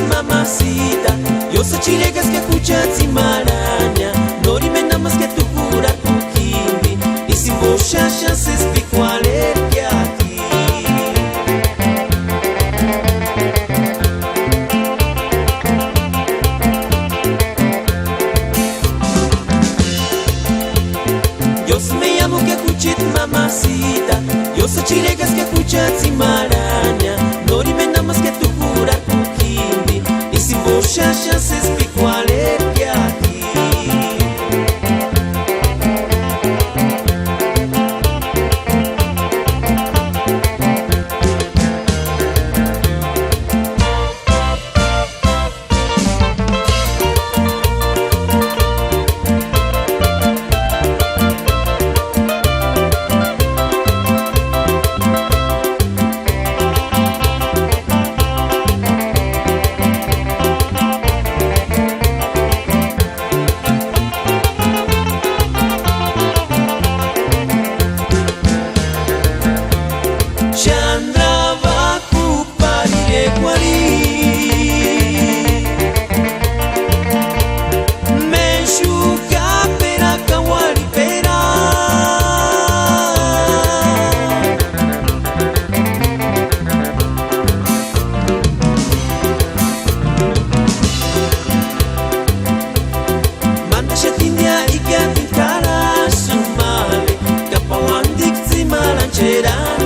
Mamacita, yo soy chilegas que escuchas y maraña, no rime nada más que tu cura tu kindi, y si vos ya se explico alergia aquí. Yo me llamo que escuchas mamacita, yo soy chilegas que escuchas y maraña, no rime nada más que tu cura tu kindi, y si vos ya se explico alergia aquí. Chandrava kuparire kwari Meshuka pera kawari pera Manda shatindia ikatin kara shumale Kapawandik zimalanchera